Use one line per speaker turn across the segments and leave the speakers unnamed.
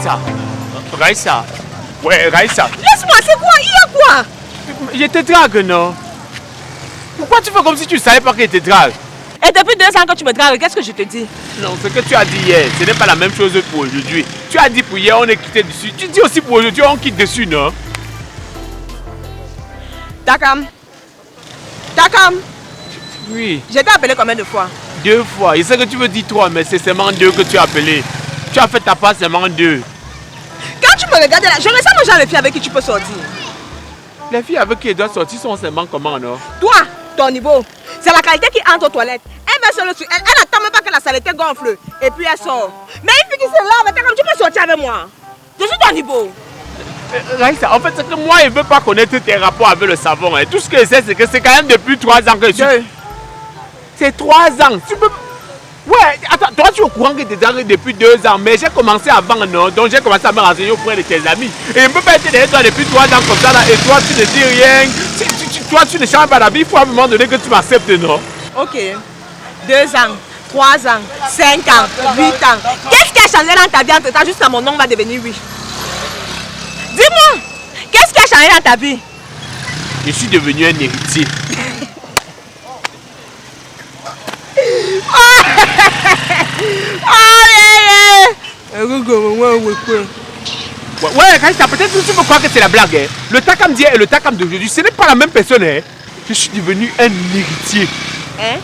Raïssa. Raïssa. Ouais, Raïssa.
Laisse-moi, c'est quoi? Il y a quoi?
Je te drague, non? Pourquoi tu fais comme si tu ne savais pas que je te drague?
Et depuis 2 ans que tu me dragues, qu'est-ce que je te dis?
Non, ce que tu as dit hier, ce n'est pas la même chose pour aujourd'hui. Tu as dit pour hier, on est quitté dessus. Tu dis aussi pour aujourd'hui, on quitte dessus, non?
Takam. Takam.
Oui.
Je t'ai appelé combien de fois?
2 fois. Je sais que tu veux dire 3, mais c'est seulement 2 que tu as appelé. Tu as fait ta part seulement 2.
Quand tu me regardes là, je ressens le genre de filles avec qui tu peux sortir.
Les filles avec qui elles doivent sortir sont seulement comment, non?
Toi, ton niveau, c'est la qualité qui entre aux toilettes. Elle va sur le truc, elle n'attend même pas que la saleté gonfle. Et puis elle sort. Mais une fille qui se lave, comme tu peux sortir avec moi. Je suis ton niveau.
Raïssa, en fait, c'est que moi, je ne veux pas connaître tes rapports avec le savon. Hein. Tout ce que je sais, c'est que c'est quand même depuis 3 ans que je suis... C'est 3 ans. Tu peux... Ouais, attends, toi tu es au courant que tu es arrivé depuis 2 ans, mais j'ai commencé avant, non? Donc j'ai commencé à me renseigner auprès de tes amis. Et je ne peux pas être derrière toi depuis 3 ans comme ça, là, et toi tu ne dis rien. Toi tu ne changes pas d'avis, il faut à un moment donné que tu m'acceptes, non?
Ok. 2 ans, 3 ans, 5 ans, 8 ans. Qu'est-ce qui a changé dans ta vie entre temps juste à mon nom va devenir oui? Dis-moi, qu'est-ce qui a changé dans ta vie?
Je suis devenu un héritier. Ouais, Raïssa, peut-être que tu peux croire que c'est la blague. Hein. Le Takam d'hier et le Takam d'aujourd'hui, ce n'est pas la même personne. Hein. Je suis devenu un héritier.
Hein?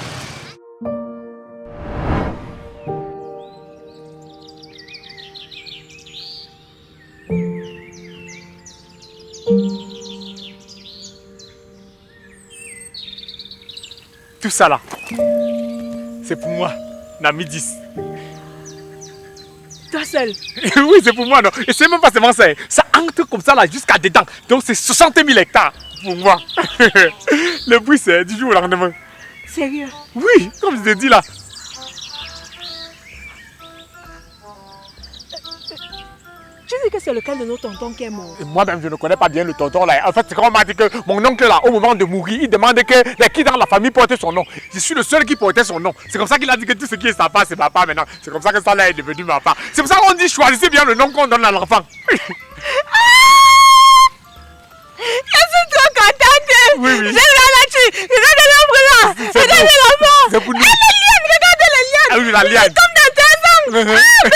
Tout ça là, c'est pour moi, Nami 10.
Toi seul?
Oui, c'est pour moi, non. Et c'est même pas seulement ça. Ça entre comme ça là jusqu'à dedans. Donc c'est 60 000 hectares pour moi. Le bruit, c'est du jour au lendemain.
Sérieux?
Oui, comme je te dis là.
Tu dis que c'est lequel de nos tontons qui est mort?
Moi-même, je ne connais pas bien le tonton là. En fait, c'est quand on m'a dit que mon oncle là, au moment de mourir, il demandait que qui dans la famille portait son nom. Je suis le seul qui portait son nom. C'est comme ça qu'il a dit que tout ce qui est sa part, c'est papa maintenant. C'est comme ça que ça là est devenu ma part. C'est pour ça qu'on dit choisissez bien le nom qu'on donne à l'enfant.
Je suis trop contente!
Oui, oui.
J'ai la nature! Regarde l'arbre là! Regarde l'enfant!
C'est pour nous.
Et les lianes! Regarde les lianes!
Ah oui, la liane.
Comme dans Tarzan! Mais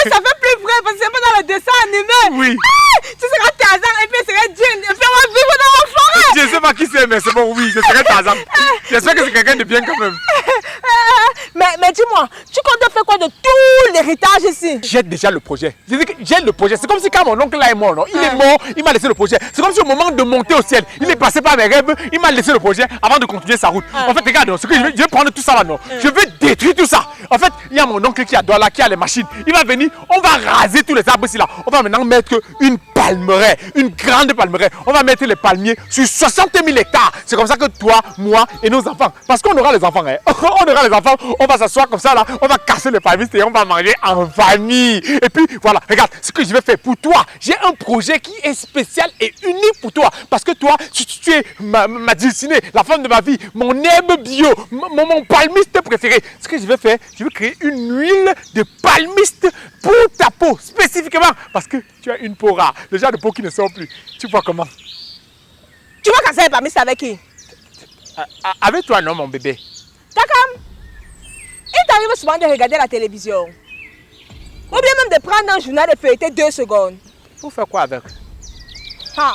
ça fait plus vrai parce que c'est pas dans le dessin animé!
Oui.
Tu seras Tarzan et puis seras Jane et puis on va vivre dans la forêt!
Je ne sais pas qui c'est, mais c'est bon, oui, je serai Tarzan. J'espère que c'est quelqu'un de bien quand même.
Mais dis-moi, tu comptes faire quoi de tout l'héritage ici?
J'ai déjà le projet. Je dis que j'ai le projet. C'est comme si quand mon oncle là est mort, non? Il est mort, il m'a laissé le projet. C'est comme si au moment de monter au ciel, il est passé par mes rêves, il m'a laissé le projet avant de continuer sa route. En fait, regarde, ce que je vais prendre tout ça là, non? Je vais détruire tout ça. En fait, il y a mon oncle qui a là, qui a les machines. Il va venir, on va raser tous les arbres ici là. On va maintenant mettre une palmeraie, une grande palmeraie. On va mettre les palmiers sur 60 000 hectares. C'est comme ça que toi, moi et nos enfants, parce qu'on aura les enfants, hein? On aura les enfants, on va s'asseoir comme ça là, on va casser les palmiers et on va manger en famille. Et puis voilà, regarde ce que je vais faire pour toi. J'ai un projet qui est spécial et unique pour toi. Parce que toi, tu es ma destinée, la femme de ma vie, mon herbe bio, mon palmiste préféré. Ce que je vais faire, je vais créer une huile de palmiste pour ta peau, spécifiquement. Parce que tu as une peau rare, le genre de peau qui ne sort plus. Tu vois comment?
Tu vas casser les palmistes avec qui?
Avec toi, non, mon bébé.
Takam, il t'arrive souvent de regarder la télévision. Ou bien même de prendre un journal et feuilleter 2 secondes.
Pour faire quoi avec?
Ah.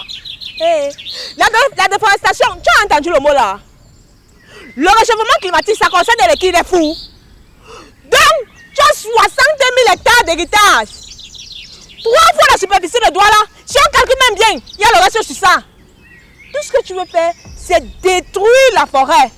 Hey. La déforestation, tu as entendu le mot là? Le réchauffement climatique, ça concerne les qui les fous. Donc, tu as 60 000 hectares d'héritage. 3 fois la superficie de doigt là. Si on calcule même bien, il y a le reste sur ça. Tout ce que tu veux faire, c'est détruire la forêt.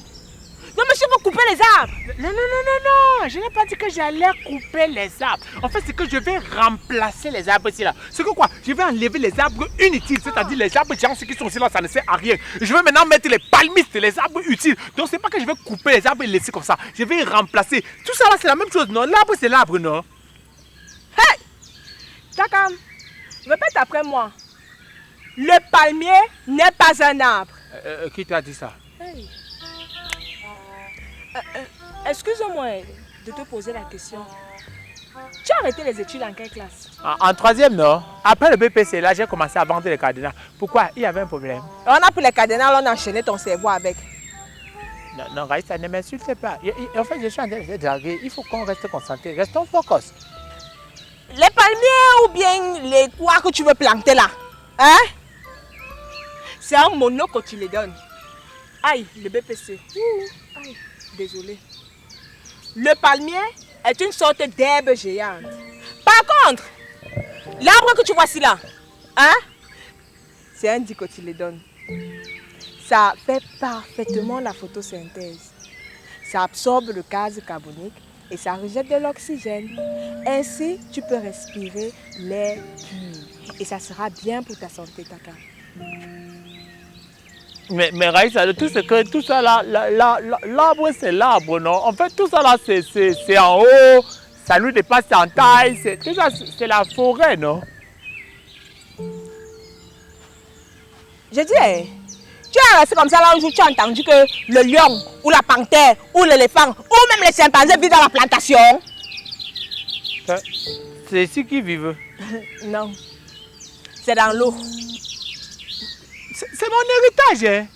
Non, monsieur, il faut couper les arbres.
Non. Je n'ai pas dit que j'allais couper les arbres. En fait, c'est que je vais remplacer les arbres ici là. C'est que quoi? Je vais enlever les arbres inutiles. C'est-à-dire les arbres géants, ceux qui sont ici là, ça ne sert à rien. Je vais maintenant mettre les palmistes, les arbres utiles. Donc, c'est pas que je vais couper les arbres et les laisser comme ça. Je vais remplacer. Tout ça là, c'est la même chose, non? L'arbre, c'est l'arbre, non?
Hey! Takam, répète après moi. Le palmier n'est pas un arbre.
Qui t'a dit ça?
Hey. Excuse-moi de te poser la question. Tu as arrêté les études en quelle classe?
En 3e, non. Après le BPC, là, j'ai commencé à vendre les cadenas. Pourquoi? Il y avait un problème.
On a pris les cadenas, on a enchaîné ton cerveau avec.
Non, non, Raïssa, ne m'insulte pas. En fait, je suis en train de te draguer. Il faut qu'on reste concentré. Restons focus.
Les palmiers ou bien les quoi que tu veux planter là? Hein? C'est un mono que tu les donnes. Aïe, le BPC. Aïe, désolé. Le palmier est une sorte d'herbe géante. Par contre, l'arbre que tu vois ici là, hein? C'est un dit que tu les donnes. Ça fait parfaitement la photosynthèse. Ça absorbe le gaz carbonique et ça rejette de l'oxygène. Ainsi, tu peux respirer l'air pur. Et ça sera bien pour ta santé, Kaka.
Mais Raïssa, tout ça là, l'arbre c'est l'arbre, non? En fait, tout ça là, c'est en haut, ça nous dépasse en taille, tout ça c'est la forêt, non?
Je dis, tu as resté comme ça là un jour, tu as entendu que le lion, ou la panthère, ou l'éléphant, ou même les chimpanzés vivent dans la plantation?
C'est ici qu'ils vivent.
Non, c'est dans l'eau.
C'est mon héritage, hein?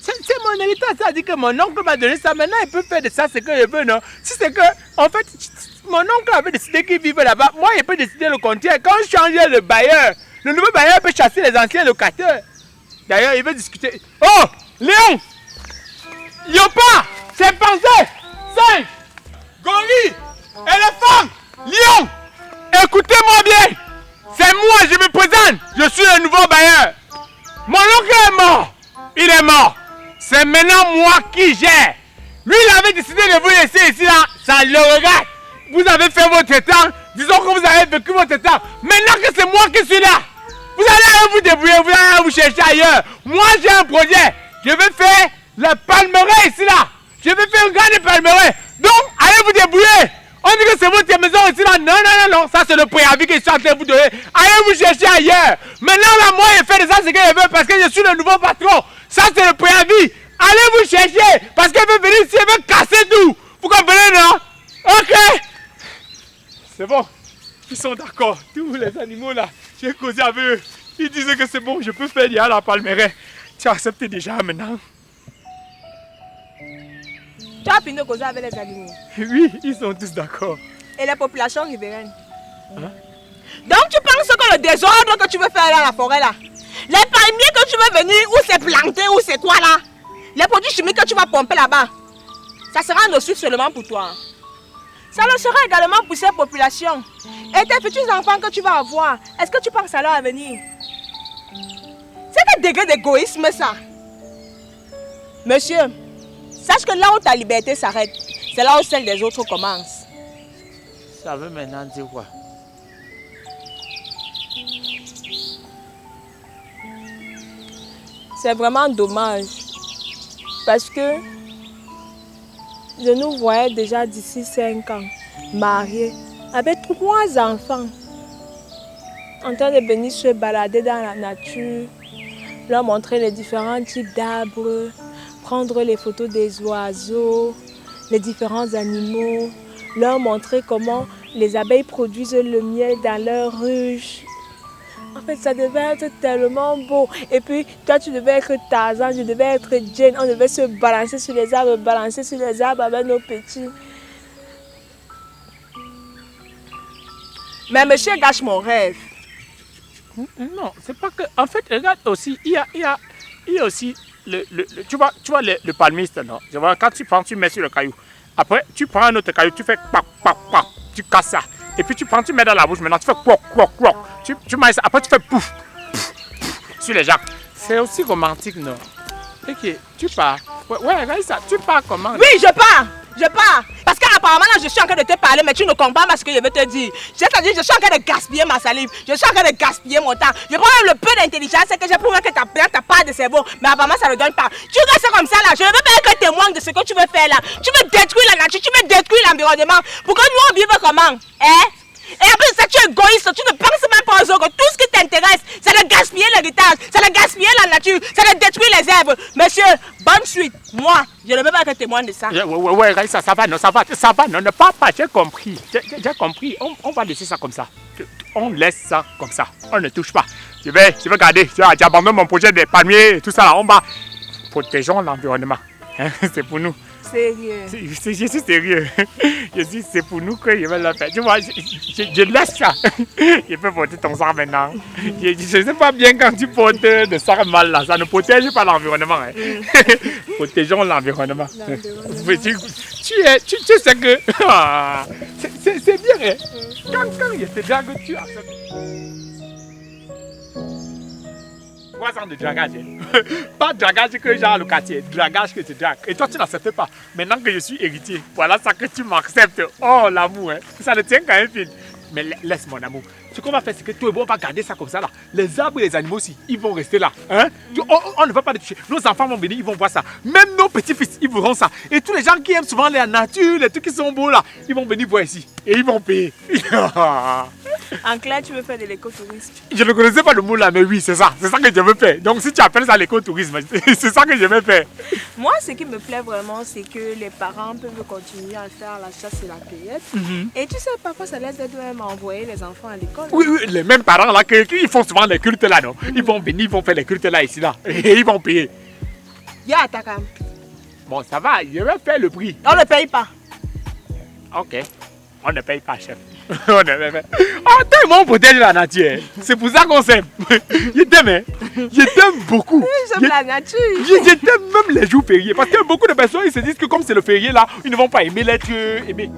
C'est mon héritage, ça dit que mon oncle m'a donné ça, maintenant il peut faire de ça ce que je veux, non? Si c'est que, en fait, mon oncle avait décidé qu'il vivait là-bas, moi il peut décider le contraire. Quand je changeais le bailleur, le nouveau bailleur peut chasser les anciens locataires. D'ailleurs, il veut discuter. Oh! Léon! Léopard! Chimpanzé! Singe! Gorille! Éléphant! Lion! Écoutez-moi bien! C'est moi, je me présente! Je suis le nouveau bailleur! Mon oncle est mort! Il est mort! C'est maintenant moi qui gère! Lui, il avait décidé de vous laisser ici, là, ça le regarde! Vous avez fait votre temps, disons que vous avez vécu votre temps. Maintenant que c'est moi qui suis là, vous allez vous débrouiller, vous allez vous chercher ailleurs. Moi, j'ai un projet. Je vais faire le palmeraie ici, là. Je vais faire un grand palmeraie. Donc, allez vous débrouiller. On dit que c'est votre maison ici, là. Non, non, non, non. Ça, c'est le préavis que je suis en train de vous donner. Allez vous chercher ailleurs. Maintenant, là, moi, je fais de ça ce que je veux parce que je suis le nouveau patron. Ça, c'est le préavis. Allez vous chercher parce qu'elle veut venir ici, elle veut casser tout. Vous comprenez, non? Ok. C'est bon. Ils sont d'accord. Tous les animaux, là, j'ai causé avec eux. Ils disaient que c'est bon, je peux faire la palmeraie. Tu as accepté déjà maintenant?
Tu as fini de causer avec les animaux?
Oui, ils sont tous d'accord.
Et les populations riveraines? Hein? Donc tu penses que le désordre que tu veux faire dans la forêt là, les palmiers que tu veux venir, ou c'est planté, ou c'est quoi là, les produits chimiques que tu vas pomper là-bas, ça sera nocif seulement pour toi. Ça le sera également pour ces populations. Et tes futurs enfants que tu vas avoir, est-ce que tu penses à leur avenir? C'est quel degré d'égoïsme ça? Monsieur, sache que là où ta liberté s'arrête, c'est là où celle des autres commence.
Ça veut maintenant dire quoi?
C'est vraiment dommage. Parce que je nous voyais déjà d'ici 5 ans, mariés, avec 3 enfants, en train de venir se balader dans la nature, leur montrer les différents types d'arbres, prendre les photos des oiseaux, les différents animaux, leur montrer comment les abeilles produisent le miel dans leur ruche. En fait, ça devait être tellement beau. Et puis, toi, tu devais être Tarzan, je devais être Jane. On devait se balancer sur les arbres avec nos petits. Mais monsieur gâche mon rêve.
Non, c'est pas que... En fait, regarde aussi, il y a aussi tu vois le palmiste, non? Je vois, quand tu prends, tu mets sur le caillou. Après, tu prends un autre caillou, tu fais pac, pac, pac, tu casses ça. Et puis tu prends, tu mets dans la bouche, maintenant tu fais croc, croc, croc. Tu manges ça, après tu fais pouf, pouf, pouf sur les gens. C'est aussi romantique, non? Ok, tu pars. Ouais, regarde ça, tu pars comment?
Oui, je pars. Parce qu'apparemment là, je suis en train de te parler, mais tu ne comprends pas ce que je veux te dire. C'est-à-dire, je suis en train de gaspiller ma salive. Je suis en train de gaspiller mon temps. Je prends le peu d'intelligence que j'ai pour voir que t'as pas de cerveau. Mais apparemment, ça ne donne pas. Tu restes comme ça là. Je ne veux pas être témoin de ce que tu veux faire là. Tu veux détruire la nature, tu veux détruire l'environnement. Pour que nous on vive comment? Hein? Et en plus de ça, tu es égoïste, tu ne penses même pas aux autres. Tout ce qui t'intéresse, c'est de gaspiller l'héritage, c'est de gaspiller la nature, c'est de détruire les herbes. Monsieur, bonne suite. Moi, je ne veux pas être témoin de ça.
Ouais, Raïssa, ça va, non, ça va, non, ne parle pas, j'ai compris. J'ai compris, on va laisser ça comme ça. On laisse ça comme ça, on ne touche pas. Je vais garder, j'abandonne mon projet des palmiers, tout ça là, on va. Protégeons l'environnement, hein, c'est pour nous.
Sérieux.
Je suis sérieux. C'est pour nous que je vais le faire. Tu vois, je laisse ça. Je peux porter ton sang maintenant. Je ne sais pas bien quand tu portes de sang mal là. Ça ne protège pas l'environnement. Hein. Protégeons l'environnement. Tu sais que c'est bien. Hein. Quand je te drague, tu acceptes. 3 ans de dragage. Pas dragage que j'ai le quartier, dragage que tu dragues. Et toi, tu n'acceptes pas. Maintenant que je suis héritier, voilà ça que tu m'acceptes. Oh, l'amour, hein. Ça ne tient qu'à un fil. Mais laisse mon amour. Ce qu'on va faire, c'est que toi et moi, on va garder ça comme ça là. Les arbres et les animaux aussi, ils vont rester là. Hein? On ne va pas les toucher. Nos enfants vont venir, ils vont voir ça. Même nos petits-fils, ils verront ça. Et tous les gens qui aiment souvent la nature, les trucs qui sont beaux là, ils vont venir voir ici. Et ils vont payer.
En clair, tu veux faire de l'écotourisme?
Je ne connaissais pas le mot là, mais oui, c'est ça. C'est ça que je veux faire. Donc si tu appelles ça l'écotourisme, c'est ça que je veux faire.
Moi, ce qui me plaît vraiment, c'est que les parents peuvent continuer à faire la chasse et la cueillette. Et tu sais, parfois, ça laisse être même à envoyer les enfants à l'école.
Oui, les mêmes parents là, qui font souvent les cultes là, non? Ils vont venir, ils vont faire les cultes là, ici, là. Et ils vont payer.
Ya, Takam.
Bon, ça va, je vais faire le prix.
On ne paye pas.
Ok. On ne paye pas, chef. On ne paye pas. Oh, tellement on protège la nature. C'est pour ça qu'on s'aime. Je t'aime, hein. Je t'aime beaucoup.
J'aime la nature.
Je t'aime même les jours fériés. Parce que beaucoup de personnes, ils se disent que comme c'est le férié là, ils ne vont pas aimer l'être aimé.